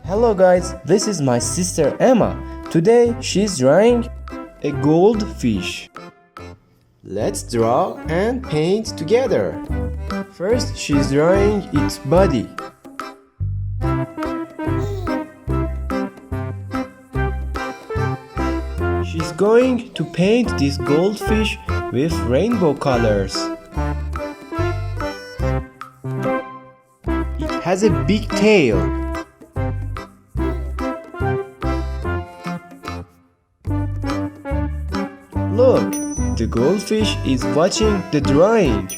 Hello guys, this is my sister Emma. Today she's drawing a goldfish. Let's draw and paint together. First she's drawing its body. She's going to paint this goldfish with rainbow colors. It has a big tail. Look, the goldfish is watching the drawing.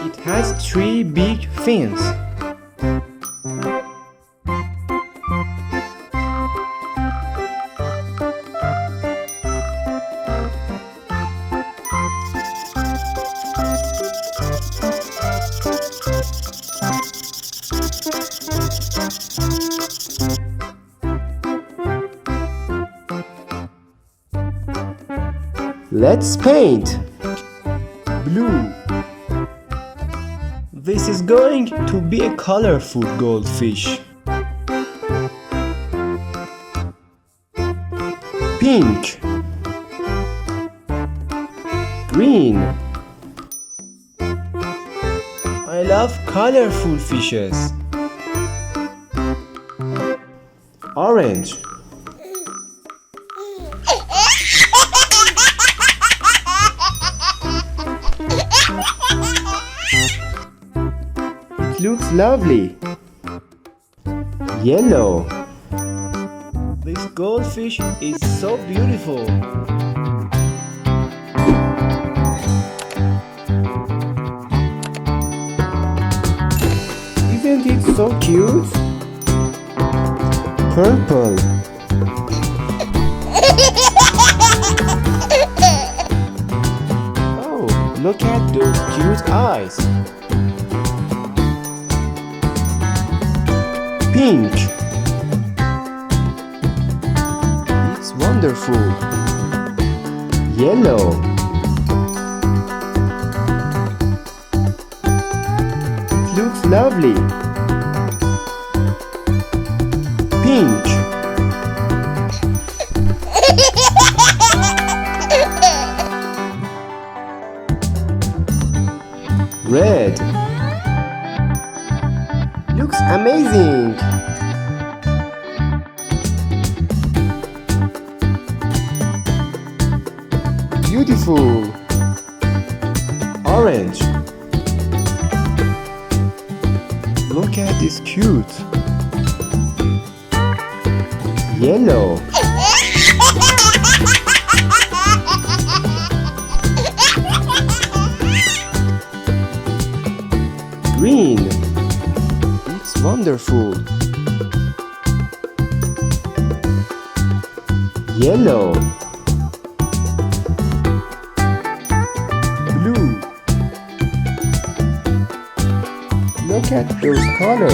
It has 3 big fins. Let's paint blue. This is going to be a colorful goldfish. Pink, green. I love colorful fishes. Orange. It looks lovely. Yellow. This goldfish is so beautiful. Isn't it so cute? Purple. Oh, look at those cute eyes. Pink. It's wonderful. Yellow. It looks lovely. Pink. Red. Looks amazing. Beautiful. Orange. Look at this cute. Yellow. Green. It's wonderful. Yellow. Blue. Look at those colors.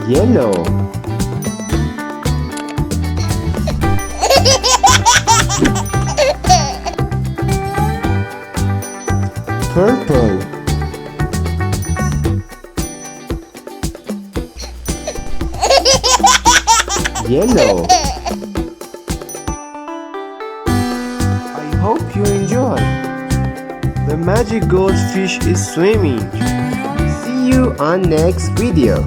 Yellow. Purple. Yellow. I hope you enjoy. The magic goldfish is swimming. See you on next video.